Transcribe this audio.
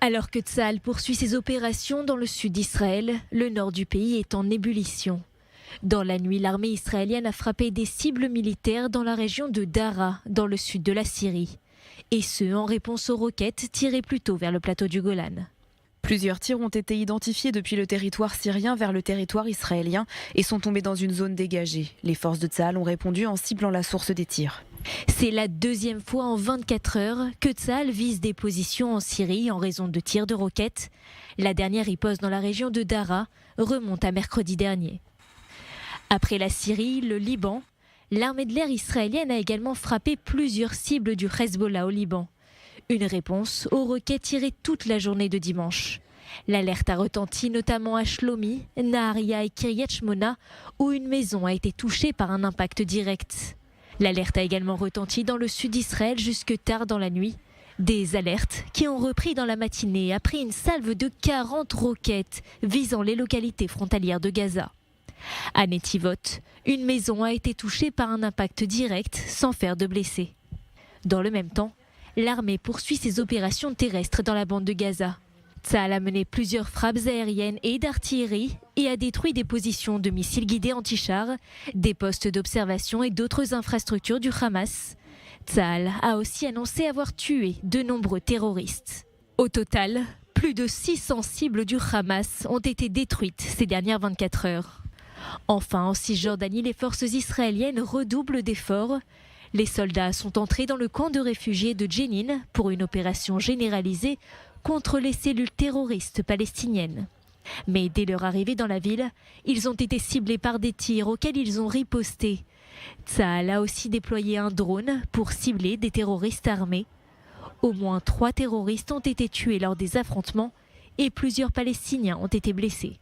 Alors que Tsahal poursuit ses opérations dans le sud d'Israël, le nord du pays est en ébullition. Dans la nuit, l'armée israélienne a frappé des cibles militaires dans la région de Dara, dans le sud de la Syrie. Et ce, en réponse aux roquettes tirées plus tôt vers le plateau du Golan. Plusieurs tirs ont été identifiés depuis le territoire syrien vers le territoire israélien et sont tombés dans une zone dégagée. Les forces de Tsahal ont répondu en ciblant la source des tirs. C'est la deuxième fois en 24 heures que Tsahal vise des positions en Syrie en raison de tirs de roquettes. La dernière riposte dans la région de Dara remonte à mercredi dernier. Après la Syrie, le Liban, l'armée de l'air israélienne a également frappé plusieurs cibles du Hezbollah au Liban. Une réponse aux roquettes tirées toute la journée de dimanche. L'alerte a retenti notamment à Shlomi, Naharia et Kiryat Shmona, où une maison a été touchée par un impact direct. L'alerte a également retenti dans le sud d'Israël jusque tard dans la nuit. Des alertes qui ont repris dans la matinée après une salve de 40 roquettes visant les localités frontalières de Gaza. À Netivot, une maison a été touchée par un impact direct sans faire de blessés. Dans le même temps, l'armée poursuit ses opérations terrestres dans la bande de Gaza. Tsahal a mené plusieurs frappes aériennes et d'artillerie et a détruit des positions de missiles guidés anti-chars, des postes d'observation et d'autres infrastructures du Hamas. Tsahal a aussi annoncé avoir tué de nombreux terroristes. Au total, plus de 600 cibles du Hamas ont été détruites ces dernières 24 heures. Enfin, en Cisjordanie, les forces israéliennes redoublent d'efforts. Les soldats sont entrés dans le camp de réfugiés de Jenin pour une opération généralisée contre les cellules terroristes palestiniennes. Mais dès leur arrivée dans la ville, ils ont été ciblés par des tirs auxquels ils ont riposté. Tsahal a aussi déployé un drone pour cibler des terroristes armés. Au moins 3 terroristes ont été tués lors des affrontements et plusieurs Palestiniens ont été blessés.